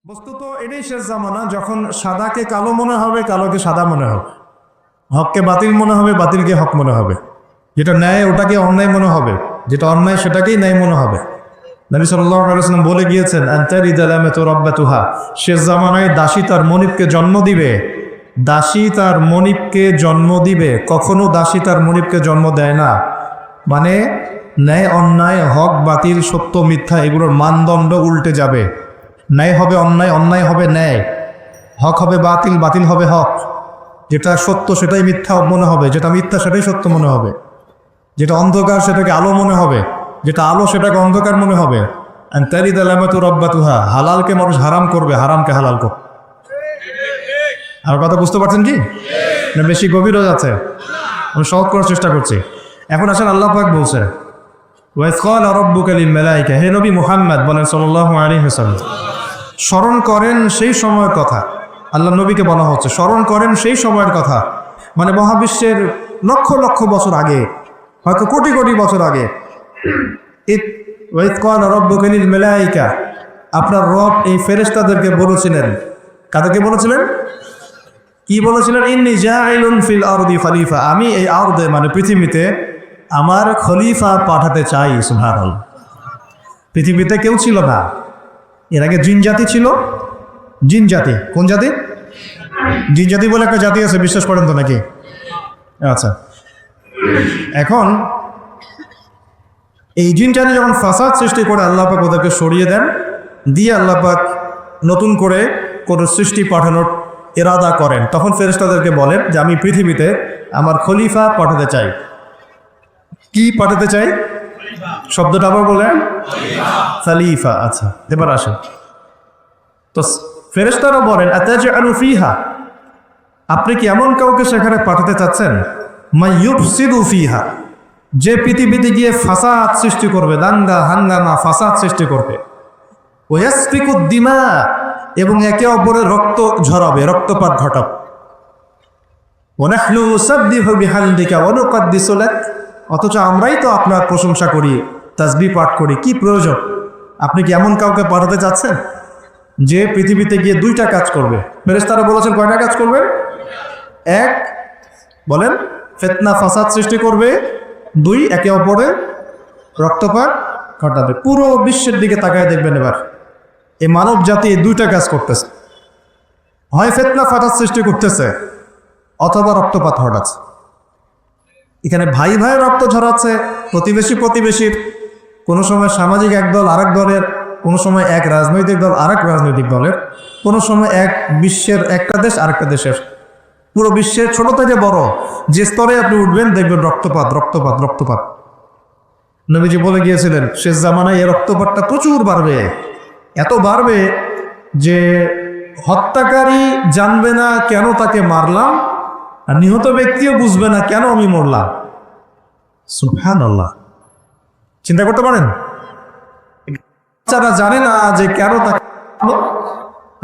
বস্তুত এটাই শেষ জামানা, যখন সাদাকে কালো মনে হবে, কালোকে সাদা মনে হবে, হককে বাতিল মনে হবে, বাতিলকে হক মনে হবে, যেটা ন্যায় ওটাকে অন্যায় মনে হবে, যেটা অন্যায় সেটাকেই ন্যায় মনে হবে। নবী সাল্লাল্লাহু আলাইহি ওয়াসাল্লাম বলে গিয়েছেন, আনতারিদা লামাতু রাব্বাতুহা, শেষ জামানায় দাসী তার মনিবকে জন্ম দিবে। দাসী তার মনিবকে জন্ম দিবে, কখনো দাসী তার মনিবকে জন্ম দেয় না। মানে ন্যায় অন্যায়, হক বাতিল, সত্য মিথ্যা, এগুলোর মানদণ্ড উল্টে যাবে। ন্যায় হবে অন্যায়, অন্যায় হবে ন্যায়, হক হবে বাতিল, বাতিল হবে হক। যেটা সত্য সেটাই মিথ্যা মনে হবে, যেটা মিথ্যা সেটাই সত্য মনে হবে, যেটা অন্ধকার সেটাকে আলো মনে হবে, যেটা আলো সেটাকে অন্ধকার মনে হবে। আনতারিদা লামাতু রাব্বাতুহা, হালালকে মানুষ হারাম করবে, হারামকে হালাল করবে। আমার কথা বুঝতে পারছেন কি না? বেশি গভীর হয়ে যাচ্ছে, আমি সহজ করার চেষ্টা করছি। এখন আসেন, আল্লাহ পাক বলছেন, ওয়াইয ক্বালা রাব্বুকা লিল মালায়েকা, হে নবী মুহাম্মদ বলেন সাল্লাল্লাহু আলাইহি ওয়াসাল্লাম, স্মরণ করেন সেই সময়ের কথা। আল্লাহ নবীকে বলা হচ্ছে স্মরণ করেন সেই সময়ের কথা, মানে মহাবিশ্বের লক্ষ লক্ষ বছর আগে, হয়তো কোটি কোটি বছর আগে। ওয়াইয ক্বালা রাব্বুকা লিল মালায়েকা, আপনার রব এই ফেরেশতাদেরকে বলেছিলেন। কাদেরকে বলেছিলেন? কি বলেছিলেন? ইন্নী জাইলুন ফিল আরদি খলিফা, আমি এই আরদে মানে পৃথিবীতে আমার খলিফা পাঠাতে চাই। সুবহানাল্লাহ। পৃথিবীতে কেউ ছিল না এর আগে, জিন জাতি ছিল। জিন জাতি, কোন জাতি? জিন জাতি বলে একটা জাতি আছে, বিশ্বাস করেন তো নাকি? আচ্ছা, এখন এই জিন জাতি যখন ফাসাদ সৃষ্টি করে, আল্লাহ পাক ওদেরকে সরিয়ে দেন, দিয়ে আল্লাহ পাক নতুন করে কোনো সৃষ্টি পাঠানোর ইরাদা করেন, তখন ফেরেশতাদেরকে বলেন যে আমি পৃথিবীতে আমার খলিফা পাঠাতে চাই। কি পাঠাতে চাই? শব্দটা আবার বলেন, খলিফা। আচ্ছা, এবার আসেন তো, ফেরেশতারা বলেন আতাজআলু ফিহা, আপনি কি এমন কাউকে সেখানে পাঠাতে চাচ্ছেন, মাইয়ুফসিদু ফিহা, যে পৃথিবীতে গিয়ে ফাসাদ সৃষ্টি করবে, দাঙ্গা হাঙ্গামা ফাসাদ সৃষ্টি করবে, ওয়াসফিকুদ দিমা, এবং একে অপরের রক্ত ঝরাবে, রক্তপাত ঘটাবে। ওয়া নাহনু নুসাব্বিহু বিহামদিকা ওয়া নুকদ্দিসু লাক, অথচ আমরাই তো আপনার প্রশংসা করি, তাসবিহ পাঠ করি, কি প্রয়োজন? আপনি কি এমন কাউকে পাঠাতে চাচ্ছেন যে পৃথিবীতে গিয়ে দুইটা কাজ করবে? ফেরেশতারা বলেছেন কয়টা কাজ করবে? এক, বলেন, ফিতনা ফাসাদ সৃষ্টি করবে। দুই, একে অপরের রক্তপাত ঘটাবে। পুরো বিশ্বের দিকে তাকায় দেখবেন এবার, এই মানব জাতি এই দুইটা কাজ করতেছে, হয় ফিতনা ফাসাদ সৃষ্টি করতেছে, অথবা রক্তপাত ঘটাচ্ছে। এখানে ভাই ভাই রক্ত ঝরাচ্ছে, প্রতিবেশী প্রতিবেশীর, কোনো সময় সামাজিক এক দল আরেক দলের, কোনো সময় এক রাজনৈতিক দল আরেক রাজনৈতিক দলের, কোনো সময় এক বিশ্বের একটা দেশ আরেকটা দেশের। পুরো বিশ্বের ছোট থেকে বড় যে স্তরে আপনি উঠবেন দেখবেন রক্তপাত রক্তপাত রক্তপাত। নবীজি বলে গিয়েছিলেন শেষ জামানায় এই রক্তপাতটা প্রচুর বাড়বে, এত বাড়বে যে হত্যাকারী জানবে না কেন তাকে মারলাম, আর নিহত ব্যক্তিও বুঝবে না কেন আমি মরলাম। সুবহানাল্লাহ, চিন্তা করতে পারেন? যারা জানে না যে কেন তাকে,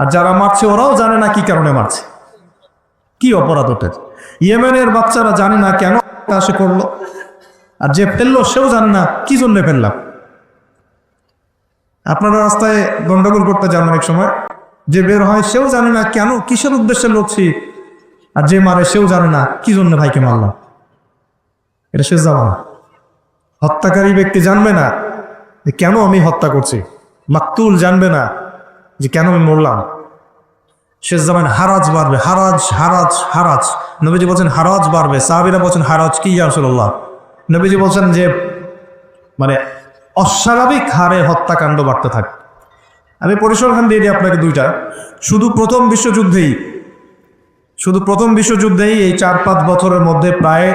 আর যারা মারছে ওরাও জানে না কি কারণে মারছে, কি অপরাধ ওঠেছে। ইয়েমেনের বাচ্চারা জানে না কেন সে করলো, আর যে ফেললো সেও জানে না কি জন্য ফেললাম। আপনারা রাস্তায় গন্ডগোল করতে যান অনেক সময়, যে বের হয় সেও জানে না কেন, কিসের উদ্দেশ্যে লড়ছি, আর যে মারে সেও জানে না কি জন্য ভাইকে মারলাম। এটা শেষ জামানা। হত্যাকারী ব্যক্তি জানবে না যে কেন আমি হত্যা করছি, মাকতুল জানবে না যে কেন আমি মরলাম। শেষ জামানা হারাজ বাড়বে, হারাজ হারাজ হারাজ। নবীজি বলছেন হারাজ বাড়বে, সাহাবীরা বলছেন হারাজ কি ইয়া রাসূলুল্লাহ? নবীজি বলছেন যে মানে অস্বাভাবিক হারে হত্যাকাণ্ড বাড়তে থাকে। আমি পরিসংখ্যান দিয়ে দিই আপনাকে দুইটা। শুধু প্রথম বিশ্বযুদ্ধেই এই 4-5 বছরের মধ্যে প্রায়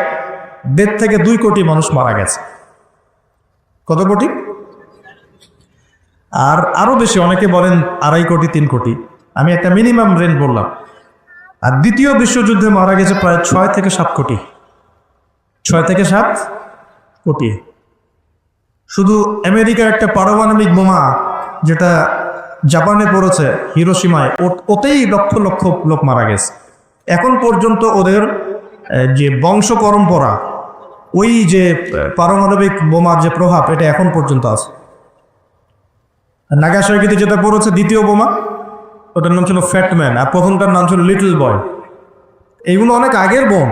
1.5 থেকে 2 কোটি মানুষ মারা গেছে। কত কোটি? আর আরো বেশি, অনেকে বলেন 2.5 কোটি 3 কোটি, আমি একটা মিনিমাম রেঞ্জ বললাম। আর দ্বিতীয় বিশ্বযুদ্ধে মারা গেছে প্রায় 6 থেকে 7 কোটি। 6 থেকে 7 কোটি। শুধু আমেরিকার একটা পারমাণবিক বোমা যেটা জাপানে পড়েছে হিরোশিমায়, ওতেই লক্ষ লক্ষ লোক মারা গেছে। এখন পর্যন্ত ওদের যে বংশ পরম্পরা, ওই যে পারমাণবিক বোমার যে প্রভাব, এটা এখন পর্যন্ত আছে। নাগাসাকিতে যেটা পড়েছে দ্বিতীয় বোমা, ওটার নাম ছিল ফ্যাটম্যান, আর প্রথমটার নাম ছিল লিটল বয়। এইগুলো অনেক আগের বোম।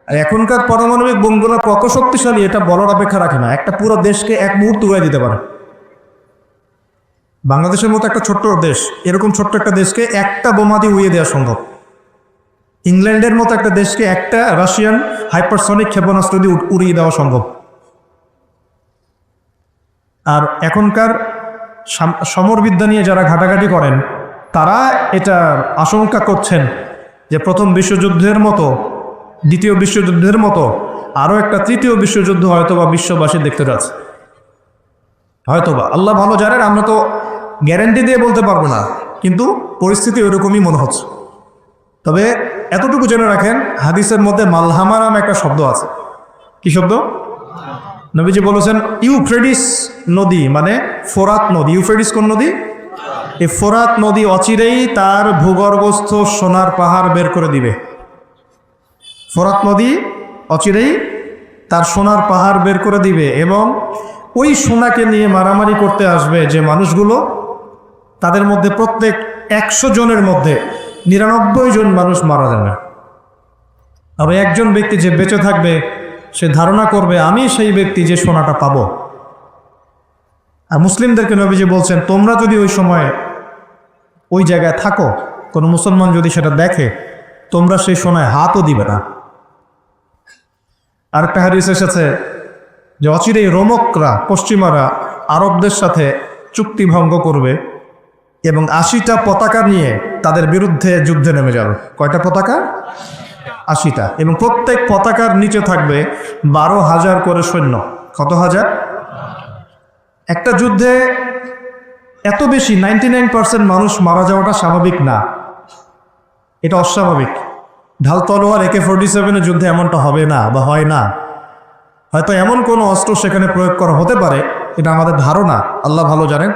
আর এখনকার পারমাণবিক বোমগুলো কত শক্তিশালী এটা বলার অপেক্ষা রাখে না। একটা পুরো দেশকে এক মুহূর্তে উড়াই দিতে পারে। বাংলাদেশের মতো একটা ছোট্ট দেশ, এরকম ছোট্ট একটা দেশকে একটা বোমা দিয়ে উড়িয়ে দেওয়া সম্ভব। ইংল্যান্ডের মতো একটা দেশকে একটা রাশিয়ান হাইপারসনিক ক্ষেপণাস্ত্র দিয়ে উড়িয়ে দেওয়া সম্ভব। আর এখনকার সমরবিদ্যা নিয়ে যারা ঘাটাঘাটি করেন তারা এটা আশঙ্কা করছেন যে প্রথম বিশ্বযুদ্ধের মতো, দ্বিতীয় বিশ্বযুদ্ধের মতো আরও একটা তৃতীয় বিশ্বযুদ্ধ হয়তোবা বিশ্ববাসী দেখতে যাচ্ছে। হয়তোবা, আল্লাহ ভালো জানেন, আমরা তো গ্যারান্টি দিয়ে বলতে পারবো না, কিন্তু পরিস্থিতি ওরকমই মনে হচ্ছে। তবে এতটুকু জেনে রাখেন, হাদিসের মধ্যে মালহামা নাম একটা শব্দ আছে। কি শব্দ? নবীজি বলেছেন ইউফ্রেটিস নদী, মানে ফোরাত নদী। ইউফ্রেটিস কোন নদী? এই ফোরাত নদী অচিরেই তার ভূগর্ভস্থ সোনার পাহাড় বের করে দিবে। ফোরাত নদী অচিরেই তার সোনার পাহাড় বের করে দিবে, এবং ওই সোনাকে নিয়ে মারামারি করতে আসবে যে মানুষগুলো, তাদের মধ্যে প্রত্যেক 100 জনের মধ্যে 99 জন মানুষ মারা যাবে। আর একজন ব্যক্তি যে বেঁচে থাকবে সে ধারণা করবে আমি সেই ব্যক্তি যে সোনাটা পাবো। আর মুসলিমদেরকে নবীজি বলছেন তোমরা যদি ওই সময় ওই জায়গায় থাকো, কোনো মুসলমান যদি সেটা দেখে, তোমরা সেই সোনায় হাতও দিবে না। আর একটা হাদিস এসেছে যে অচিরেই রোমকরা, পশ্চিমারা আরবদের সাথে চুক্তি ভঙ্গ করবে এবং 80টা পতাকা নিয়ে তাদের বিরুদ্ধে যুদ্ধে নেমে যাবে। কয়টা পতাকা? 80টা। এবং প্রত্যেক পতাকার নিচে থাকবে 12,000 করে সৈন্য। কত হাজার? একটা যুদ্ধে এত বেশি 99% মানুষ মারা যাওয়াটা স্বাভাবিক না, এটা অস্বাভাবিক। ঢাল তলোয়ার AK-47 যুদ্ধে এমনটা হবে না বা হয় না। হয়তো এমন কোনো অস্ত্র সেখানে প্রয়োগ করা হতে পারে, এটা আমাদের ধারণা, আল্লাহ ভালো জানেন,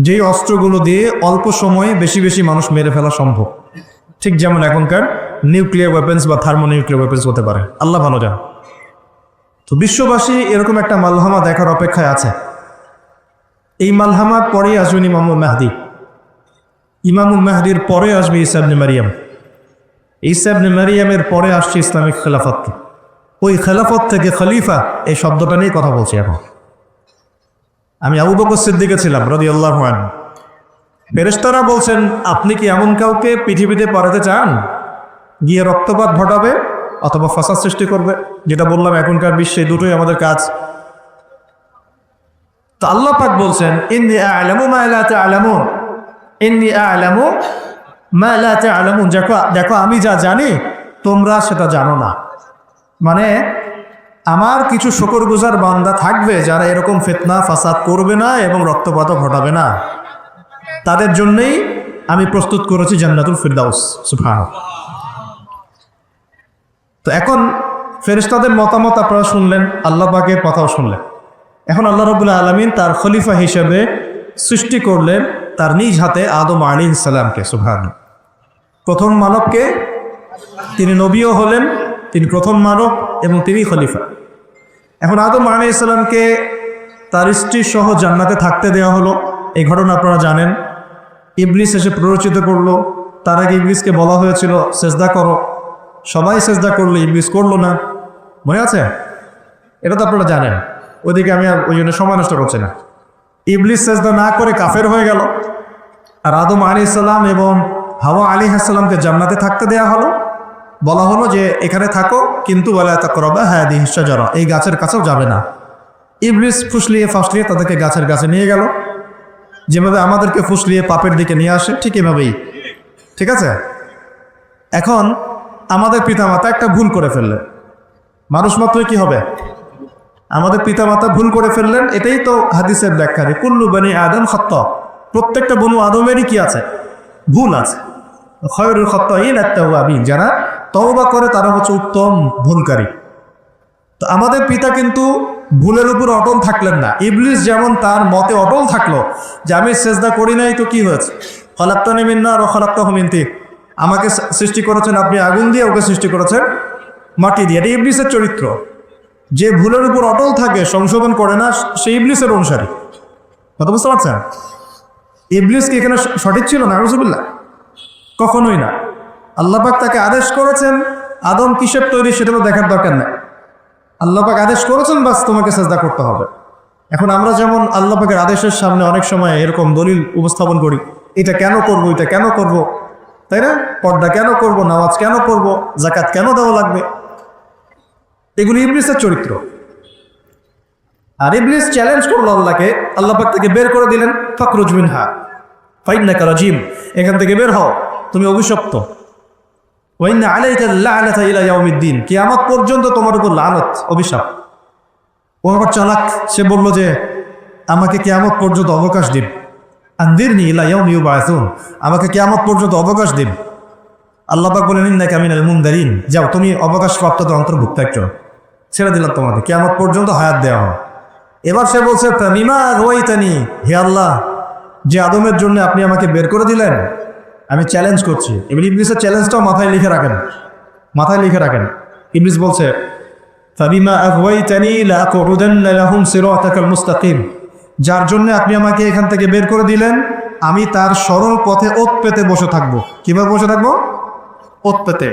যেই অস্ত্রগুলো দিয়ে অল্প সময়ে বেশি বেশি মানুষ মেরে ফেলা সম্ভব। ঠিক যেমন এখনকার নিউক্লিয়ার ওয়েপেন্স বা থার্মোনিউক্লিয়ার ওয়েপেন্স হতে পারে, আল্লাহ ভালো জানেন। তো বিশ্ববাসী এরকম একটা মালহামা দেখার অপেক্ষায় আছে। এই মালহামার পরেই আসবেন ইমামুল মাহদি। ইমামুল মাহদির পরে আসবে ঈসা ইবনে মারিয়াম। ঈসা ইবনে মারিয়ামের পরে আসছে ইসলামিক খেলাফত। ওই খেলাফত থেকে খলিফা এই শব্দটা নিয়ে কথা বলছি এখন। আমি আবু বকর সিদ্দিকে ছিলাম রাদিয়াল্লাহু আনহু। ফেরেশতারা বলছেন আপনি কি এমন কাউকে পৃথিবীতে পাঠাতে চান গিয়ে রক্তপাত ঘটাবে অথবা ফাসাদ সৃষ্টি করবে? যেটা বললাম এখনকার বিশ্বে দুটোই আমাদের কাজ। তো আল্লাহ পাক বলছেন ইন্নী আ'লামু মা লা তা'লামুন, ইন্নী আ'লামু মা লা তা'লামুন। দেখো আমি যা জানি তোমরা সেটা জানো না। মানে আমার কিছু শুকরগুজার বান্দা থাকবে যারা এরকম ফিতনা ফাসাদ করবে না এবং রক্তপাতও ঘটাবে না। তাদের জন্যই আমি প্রস্তুত করেছি জান্নাতুল ফিরদাউস। সুবহানাল্লাহ। তো এখন ফেরেশতাদের মতামত আপনারা শুনলেন, আল্লাহ পাকের কথাও শুনলেন। এখন আল্লাহ রাব্বুল আলামিন তার খলিফা হিসেবে সৃষ্টি করলেন তার নিজ হাতে আদম আলাইহিস সালামকে। সুবহানাল্লাহ। প্রথম মানবকে, তিনি নবীও হলেন, তিনি প্রথম মানব এবং তিনি খলিফা। এখন আদম আলাইহিস সালামকে তার স্ত্রী সহ জান্নাতে থাকতে দেওয়া হলো। এই ঘটনা আপনারা জানেন। ইবলিস এসে প্ররোচিত করলো। তার আগে ইবলিসকে বলা হয়েছিল সেজদা করো, সবাই সেজদা করলো, ইবলিস করলো না। মনে আছে? এটা তো আপনারা জানেন। ওইদিকে আমি ওই জন্য সময় নষ্ট করছি না। ইবলিস সেজদা না করে কাফের হয়ে গেল। আর আদম আলাইহিস সালাম এবং হাওয়া আলাইহিস সালামকে জান্নাতে থাকতে দেওয়া হলো। বলা হলো যে এখানে থাকো, কিন্তু ওয়ালা তাকরাবা হাদিহিশ শাজারা, এই গাছের কাছেও যাবে না। ইবলিস ফুসলিয়ে ফাসলিয়ে তাদেরকে গাছের কাছে নিয়ে গেল। যেভাবে আমাদেরকে ফুসলিয়ে পাপের দিকে নিয়ে আসে ঠিক এভাবেই। ঠিক আছে? এখন আমাদের পিতামাতা একটা ভুল করে ফেললেন। মানুষ মাত্রই কি হবে? আমাদের পিতামাতা ভুল করে ফেললেন। এটাই তো হাদিসের ব্যাখ্যা, কুল্লু বনি আদম খাত্তা। প্রত্যেকটা বনু আদমেরই কি আছে? ভুল আছে। খয়রুল খাত্তাইন আত-তাওয়াবিন, যারা তওবা করে তারা হচ্ছে উত্তম ভুলকারী। তো আমাদের পিতা কিন্তু ভুলের উপর অটল থাকলেন না। ইবলিস যেমন তার মতে অটল থাকলো যে আমি সেজদা করি নাই তো কি হয়েছে, খলাক্তানি মিন নার ওয়া খলাক্তাহু মিন তিন, আমাকে সৃষ্টি করেছেন আপনি আগুন দিয়ে, ওকে সৃষ্টি করেছেন মাটি দিয়ে। এটা ইবলিসের চরিত্র। যে ভুলের উপর অটল থাকে, সংশোধন করে না, সে ইবলিসের অনুসারী। কথা বুঝতে পারছেন? ইবলিস কি এখানে সঠিক ছিল না? নাউযুবিল্লাহ। কখনোই না। আল্লাহ পাক তাকে আদেশ করেছেন, আদম কিসের তৈরি সেটা তো দেখার দরকার নেই। আল্লাহ পাক আদেশ করেছেন, বাস তোমাকে সেজদা করতে হবে। এখন আমরা যেমন আল্লাহ পাকের আদেশের সামনে অনেক সময় এরকম দলিল উপস্থাপন করি, এটা কেন করব, এটা কেন করব, তাই না? পর্দা কেন করব, নামাজ কেন করব, যাকাত কেন দেওয়া লাগবে, এগুলি ইবলিসের চরিত্র। আর ইবলিস চ্যালেঞ্জ করলো আল্লাহকে, আল্লাহ পাক তাকে বের করে দিলেন, ফাখরুজ মিনহা ফাইন্নাকা রাজিম, এখান থেকে বের হও, তুমি অভিশপ্ত। ওয়াইন্না আলাইকা লা'নাতা ইলা ইয়াউমিদ্দিন, কিয়ামত পর্যন্ত তোমার উপর লানত, অভিশাপ। ও আবার চালাক, সে বলল যে আমাকে কিয়ামত পর্যন্ত অবকাশ দিন, আনদিরনি ইলা ইয়াউমি ইউবআসুন, আমাকে কিয়ামত পর্যন্ত অবকাশ দিন। আল্লাহ পাক বলেন ইন্নাকা মিনাল মুনদারিন, যাও তুমি অবকাশপ্রাপ্তদের অন্তর্ভুক্ত একজন, ছেড়ে দিলাম তোমাকে, কিয়ামত পর্যন্ত হায়াত দেওয়া হয়। এবার সে বলছে ফাবিমা রওয়াইতানি, হে আল্লাহ, যে আদমের জন্য আপনি আমাকে বের করে দিলেন, আমি চ্যালেঞ্জ করছি। এবার ইবলিসের চ্যালেঞ্জটাও মাথায় লিখে রাখেন, মাথায় লিখে রাখেন। ইবলিস বলছে ফাবিমা আগওয়াইতানি লাআকুদুন্না লাহুম সিরাতাকাল মুস্তাকিম, যার জন্য আপনি আমাকে এখান থেকে বের করে দিলেন, আমি তার সরল পথে ওত পেতে বসে থাকবো। কিভাবে বসে থাকবো? ওত পেতে।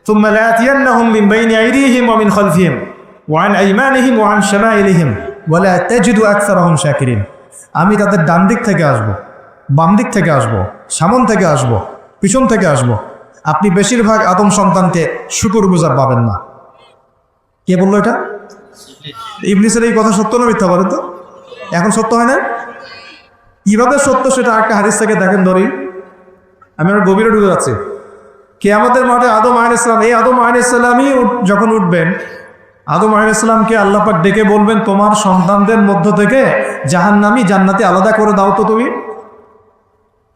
থুম্মা লাআতিয়ান্নাহুম মিন বাইনি আইদিহিম ওয়া মিন খালফিহিম ওয়া আন আইমানিহিম ওয়া আন শামাইলিহিম ওয়া লা তাজিদু আকসারাহুম শাকিরিন, আমি তাদের ডান দিক থেকে আসবো, বাম দিক থেকে আসবো, সামন থেকে আসবো, পিছন থেকে আসবো, আপনি বেশিরভাগ আদম সন্তানকে শুকরগুজার পাবেন না। কে বললো এটা? ইবলিসের এই কথা সত্য না মিথ্যা বলেন তো? এখন সত্য হয় না? কিভাবে সত্য সেটা একটা হাদিস থেকে দেখেন ধরি, আমি আমার গভীরে ঢুকে যাচ্ছি। কিয়ামতের মাঠে আদম আলাইহিস সালাম, এই আদম আলাইহিস সালামই যখন উঠবেন, আদম আলাইহিস সালামকে আল্লাহ পাক ডেকে বলবেন, তোমার সন্তানদের মধ্য থেকে জাহান্নামী জান্নাতি আলাদা করে দাও তো তুমি।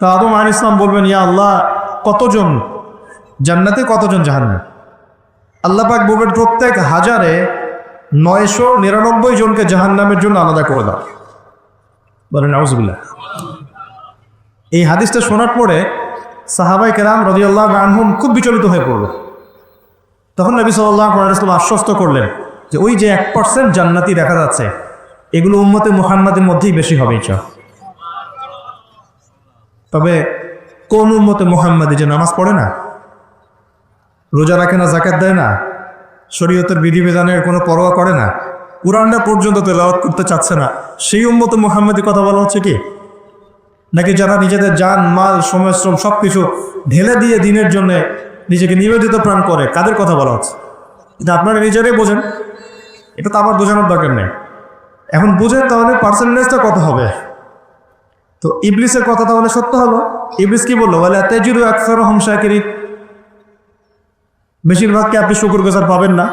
তা আদম আলাইহিস সালাম বলবেন, ইয়া আল্লাহ, কতজন জান্নাতে, কতজন জাহান্নামী? আল্লাহ পাক বলবেন, প্রত্যেক 1000-এ 999 জনকে জাহান্নামের জন্য আলাদা করে দাও। বলেন নাউজুবিল্লাহ। এই হাদিসটা শোনার পরে সাহাবায়ে কেরাম রাদিয়াল্লাহু আনহুম খুব বিচলিত হয়ে পড়ল। তখন নবী সাল্লাল্লাহু আলাইহি ওয়াসাল্লাম আশ্বস্ত করলেন যে ওই যে 1% জান্নাতি দেখা যাচ্ছে, এগুলো উম্মতে মুহাম্মাদের মধ্যেই বেশি হবে ইনশাআল্লাহ। তবে কোন উম্মতে মুহাম্মাদি যে নামাজ পড়ে না, রোজা রাখে না, যাকাত দেয় না, শরীয়তের বিধিবিধানের কোনো পরোয়া করে না, কুরআনটা পর্যন্ত তেলাওয়াত করতে চাচ্ছে না, সেই উম্মতে মুহাম্মাদি কথা বলা হচ্ছে কি? নাকি যারা নিজেদের জান, মাল, সময়, শ্রম সব কিছু ঢেলে দিয়ে দিনের জন্য নিজেকে নিবেদিত প্রাণ করে, কাদের কথা বলা হচ্ছে? এটা আপনারা নিজেরাই বোঝেন, এটা তো আমার বোঝানোর দরকার নেই। এখন বুঝেন তাহলে পার্সেন্টেজটা কত হবে। তো ইবলিসের কথা তাহলে সত্য হলো। ইবলিস কি বললো? ওয়ালা তাজিদু আকসারহুম শাকিরিন, বেশিরভাগকে আপনি শুকরগুজার পাবেন না।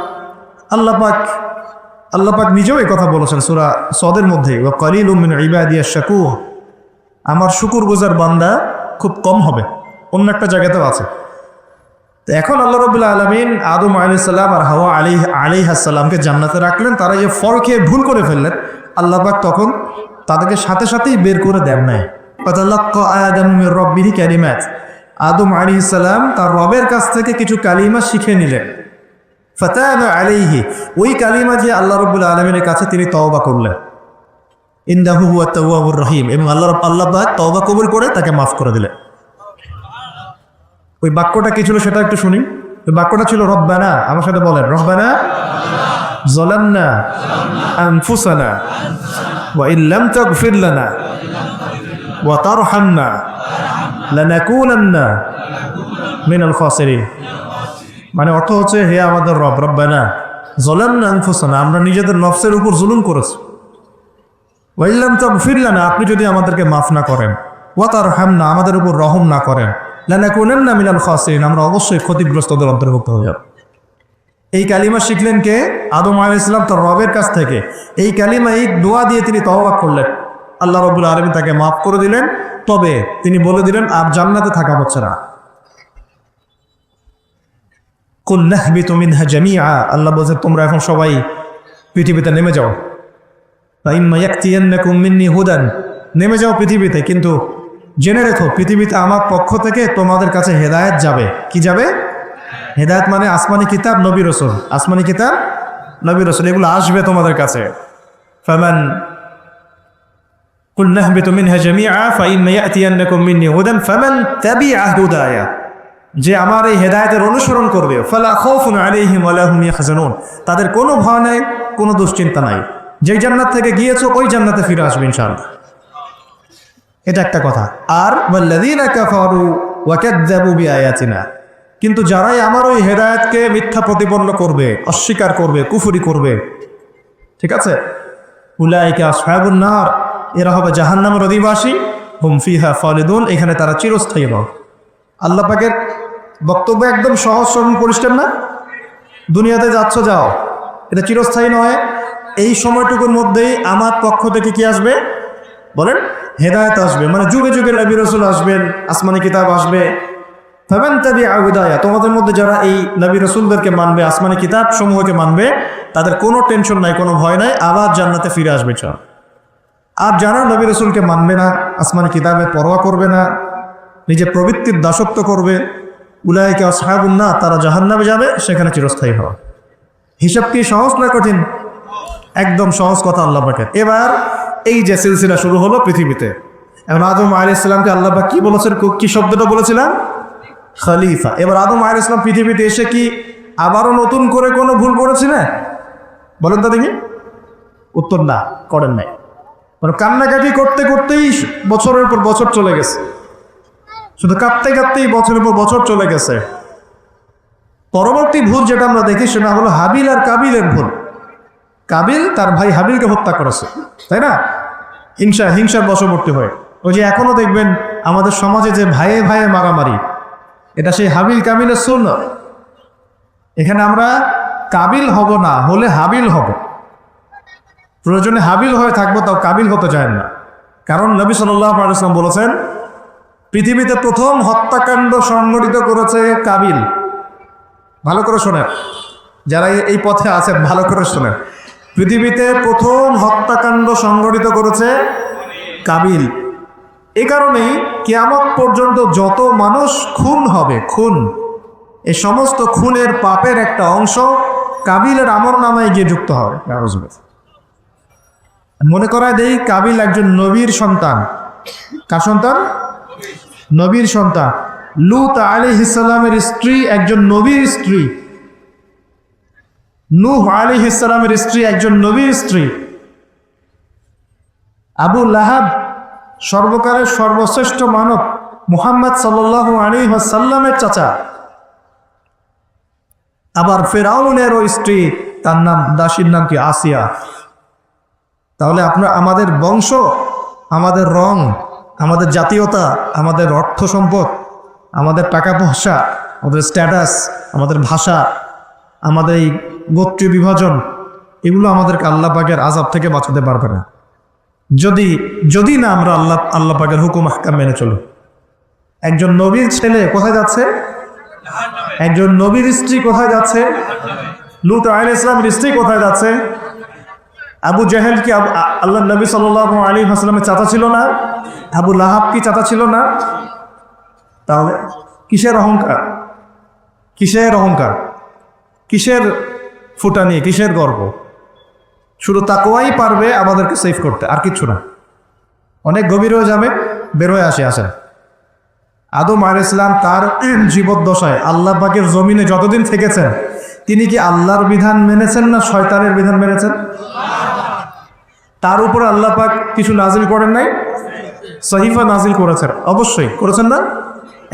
আল্লাহ পাক নিজেও এই কথা বলেছেন সূরা সদের মধ্যে, ওয়া কালিলুম মিন ইবাদিয়াশ শাকুর, আমার শুকরগুজার বান্দা খুব কম হবে। অন্য একটা জায়গাতেও আছে। তো এখন আল্লাহ রাব্বুল আলামিন আদম আলাইহিস সালাম আর হাওয়া আলাইহিস সালামকে জান্নাতে রাখলেন, তারা যে ফল খেয়ে ভুল করে ফেললেন, আল্লাহ পাক তখন তাদেরকে সাথে সাথেই বের করে দেন নাই। ফাতালাক্কা আদম মির রাব্বিহি কালিমাত, আদম আলাইহিস সালাম তার রবের কাছ থেকে কিছু কালিমা শিখে নিলেন। ফাতাবা আলাইহি, ওই কালিমা যে আল্লাহ রাব্বুল আলামিনের কাছে তিনি তওবা করলেন। ইন্নাহু হুয়াত তাওয়াবুর রহিম, এবং আল্লাহ পাক তওবা কবুল করে তাকে মাফ করে দিলেন। ওই বাক্যটা কি ছিল সেটা একটু শুনি। ওই বাক্যটা ছিল রব্বানা, আমার সাথে বলেন, রব্বানা যালামনা আনফুসানা ওয়া ইন লাম তাগফির লানা ওয়া তারহামনা লানাকুনান্না মিনাল খাসিরিন। মানে অর্থ হচ্ছে, হে আমাদের রব, রব্বানা যালামনা আনফুসানা, আমরা নিজেদের নফসের উপর জুলুম করেছি, ওয়া ইন লাম তাগফির লানা, আপনি যদি আমাদেরকে মাফ না করেন, ওয়া তারহামনা, আমাদের উপর রহম না করেন, লানাকুনান্না মিনাল খাসিরিন, আমরা অবশ্যই ক্ষতিগ্রস্তদের অন্তর্ভুক্ত হয়ে যাব। এই কালিমা শিখলেন কে? আদম আলাইহিস সালাম তার রবের কাছ থেকে। এই কালিমা, এই দোয়া দিয়ে তিনি তওবা করলেন, আল্লাহ রাব্বুল আলামিন তাকে মাফ করে দিলেন। তবে তিনি বলে দিলেন, আর জান্নাতে থাকা হচ্ছে না। কুল নাহবিতু মিনহা জামিআ, আল্লাহ বলছেন তোমরা এখন সবাই পৃথিবীতে নেমে যাও। ফাইম্মা ইয়াতিয়ান্নাকুম মিন্নি হুদান, নেমে যাও পৃথিবীতে, কিন্তু জেনে রেখো পৃথিবীতে আমার পক্ষ থেকে তোমাদের কাছে হেদায়েত যাবে। কি যাবে? হেদায়েত মানে আসমানি কিতাব, নবী রাসূল, আসমানি কিতাব, নবী রাসূল, এগুলো আসবে তোমাদের কাছে। ফামান কুল নাহবিতু মিনহা জামিআ ফাইম্মা ইয়াতিয়ান্নাকুম মিন্নি হুদান ফামান তাবিআ হুদায়া, যে আমার এই হেদায়েতের অনুসরণ করবে, ফালা খাউফুন আলাইহিম ওয়ালা হুম ইয়াহজানুন, তাদের কোনো ভয় নাই, কোনো দুশ্চিন্তা নাই। যেই জান্নাত থেকে গিয়েছো ওই জান্নাতে ফিরে আসবে ইনশাআল্লাহ। এটা একটা কথা। আর ওয়াল্লাযীনা কাফারু ওয়া কাযযাবু বিআয়াতিনা, কিন্তু যারাই আমার ওই হেদায়েতকে মিথ্যা প্রতিপন্ন করবে, অস্বীকার করবে, কুফরি করবে, ঠিক আছে, উলাইকা আসহাবুন নার, এরা হবে জাহান্নামের অধিবাসী, হুম ফিহা খালিদুন, এখানে তারা চিরস্থায়ী হবে। আল্লাহ পাকের বক্তব্য একদম সহজ সরল পরিষ্কার না? দুনিয়াতে যাচ্ছ যাও, এটা চিরস্থায়ী নয়। এই সময়টুকুর মধ্যেই আমার পক্ষ থেকে কি আসবে বলেন? হেদায়েত আসবে, মানে যুগে যুগে নবী রাসূল আসবেন, আসমানি কিতাব আসবে। ফামান তাবিআ হুদায়া, তোমাদের মধ্যে যারা এই নবী রাসূলদেরকে মানবে, আসমানি কিতাব সমূহকে মানবে, তাদের কোনো টেনশন নাই, কোনো ভয় নাই, আবার জান্নাতে ফিরে আসবে চল। আর যারা নবী রাসূলকে মানবে না, আসমানি কিতাবের পরোয়া করবে না, নিজের প্রবৃত্তির দাসত্ব করবে, উলাইকা আসহাবুন নার, তারা জাহান্নামে যাবে, সেখানে চিরস্থায়ী হবে। হিসাব কি সহজ না কঠিন? একদম সহজ কথা আল্লাহ পাকের। এবার এই যে সিলসিলা শুরু হলো পৃথিবীতে, এখন আদম আলাইহিস সালামকে আল্লাহ পাক কি বলেছেন, কি শব্দটা বলেছিলাম? খলিফা। এবার আদম আলাইহিস সালাম পৃথিবীতে এসে কি আবারও নতুন করে কোনো ভুল করেছিলেন? বলেন তো দেখি। উত্তর না, করেন নাই। মানে কান্নাকাটি করতে করতেই বছরের পর বছর চলে গেছে, শুধু কাঁদতে কাঁদতেই বছরের পর বছর চলে গেছে। পরবর্তী ভুল যেটা আমরা দেখি সেটা হলো হাবিল আর কাবিলের ভুল। কাবিল তার ভাই হাবিলকে হত্যা করেছে, তাই না? হিংসার বশবর্তী হয়ে। ওই যে এখনো দেখবেন আমাদের সমাজে যে ভাইয়ে ভাইয়ে মারামারি, এটা সেই হাবিল কাবিলের সুন্নাত। এখানে আমরা কাবিল হব না, হলে হাবিল হব। প্রয়োজনে হাবিল হয়ে থাকবো, তাও কাবিল হতে চায় না। কারণ নবী সাল্লাল্লাহু আলাইহি ওয়াসাল্লাম বলেছেন, পৃথিবীতে প্রথম হত্যাকাণ্ড সংঘটিত করেছে কাবিল। ভালো করে শোনেন, যারা এই পথে আছেন ভালো করে শোনেন, পৃথিবীতে প্রথম হত্যাকাণ্ড সংঘটিত করেছে কাবিল। এই কারণেই কিয়ামত পর্যন্ত যত মানুষ খুন হবে, খুন, এই সমস্ত খুনের পাপের একটা অংশ কাবিলের আমলনামায় গিয়ে যুক্ত হবে। মনে করায় দেই, কাবিল একজন নবীর সন্তান। কার সন্তান? নবীর সন্তান। লূত আলাইহিস সালামের স্ত্রী একজন নবীর স্ত্রী। নূহ আলাইহিস সালামের স্ত্রী একজন নবীর স্ত্রী। আবু লাহাব সর্বকালের সর্বশ্রেষ্ঠ মানব মুহাম্মদ সাল্লাল্লাহু আলাইহি ওয়াসাল্লামের চাচা। আবার ফেরাউনেরও স্ত্রী, তার নাম, দাসীর নাম কি? আসিয়া। তাহলে আমাদের বংশ, আমাদের রং, আমাদের জাতীয়তা, আমাদের অর্থ সম্পদ, আমাদের টাকা পয়সা, আমাদের স্ট্যাটাস, আমাদের ভাষা, আমাদের এই গোত্রীয় বিভাজন, এগুলো আমাদেরকে আল্লাহ পাকের আযাব থেকে বাঁচাতে পারবে না, যদি না আমরা আল্লাহ পাকের হুকুম আহকাম মেনে চলি। একজন নবীর ছেলে কোথায় যাচ্ছে? একজন নবীর স্ত্রী কোথায় যাচ্ছে? লূত আলাইহিস সালামের স্ত্রী কোথায় যাচ্ছে? আবু জাহেল কি আল্লাহ নবী সাল্লাল্লাহু আলাইহি ওয়াসাল্লামের চাচা ছিল না? আবু লাহাব কি চাচা ছিল না? তাহলে কিসের অহংকার? কিসের অহংকার? কিসের ফুটানি? কিসের গর্ব? শুধু তাকওয়াই পারবে আমাদেরকে সেভ করতে, আর কিচ্ছু না। অনেক গভীর হয়ে যাবে, বের হয়ে আসেন। আদম আলাইহিস সালাম তার জীবদ্দশায় আল্লাহ পাকের জমিনে যতদিন থেকেছেন, তিনি কি আল্লাহর বিধান মেনেছেন না শয়তানের বিধান মেনেছেন? তার উপর আল্লাহ পাক কিছু নাজিল করেন নাই? সহিফা নাজিল করেছেন, অবশ্যই করেছেন না?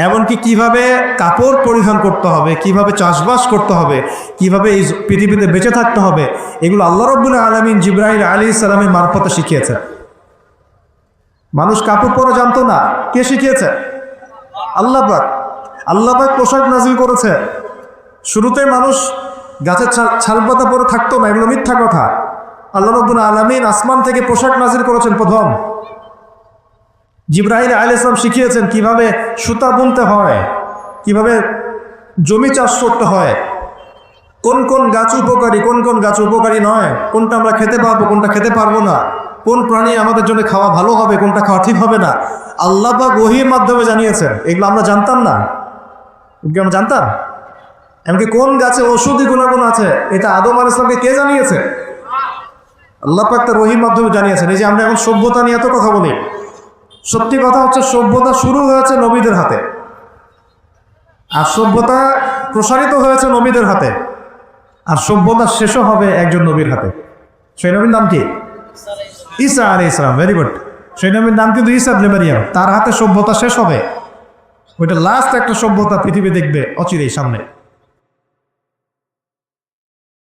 এমনকি কিভাবে কাপড় পরিধান করতে হবে, কিভাবে চাষবাস করতে হবে, কিভাবে এই পৃথিবীতে বেঁচে থাকতে হবে, এগুলো আল্লাহ রাব্বুল আলামিন জিবরাইল আলাইহিস সালামের মারফতে শিখিয়েছেন। মানুষ কাপড় পরা জানতো না, কে শিখিয়েছে? আল্লাহ পাক। আল্লাহ পাক পোশাক নাজিল করেছে। শুরুতে মানুষ গাছের ছালপাতা পরে থাকতো না, এগুলো মিথ্যা কথা। আল্লাহ রাব্বুল আলামিন আসমান থেকে পোশাক নাজিল করেছেন প্রথম। জিবরাইল আলাইহিস সালাম শিখিয়েছেন কিভাবে সুতা বুনতে হয়, কিভাবে জমি চাষ করতে হয়, কোন কোন গাছ উপকারী, কোন কোন গাছ উপকারী নয়, কোনটা আমরা খেতে পারবো, কোনটা খেতে পারবো না, কোন প্রাণী আমাদের জন্য খাওয়া ভালো হবে, কোনটা খাওয়া ঠিক হবে না, আল্লাহ পাক ওহীর মাধ্যমে জানিয়েছেন। এগুলো আমরা জানতাম না, এগুলো আমরা জানতাম। এমনকি কোন গাছে ঔষধি গুণাগুণ আছে, এটা আদম আলাইহিস সালামকে কে জানিয়েছে? আল্লাহ পাক তার ওহীর মাধ্যমে জানিয়েছেন। এই যে আমরা এখন সভ্যতা নিয়ে এত কথা বলি, সত্যি কথা হচ্ছে সভ্যতা শুরু হয়েছে নবীদের হাতে। আর সভ্যতা প্রসারিত হয়েছে নবীদের হাতে, আর সভ্যতা শেষও হবে একজন নবীর হাতে। সেই নবীর নাম কি? ঈসা আলাইহিস সালাম। Very good. সেই নবীর নাম কিন্তু ঈসা ইবনে মারইয়াম। তার হাতে সভ্যতা শেষ হবে। ওইটা লাস্ট একটা সভ্যতা পৃথিবী দেখবে অচিরেই সামনে।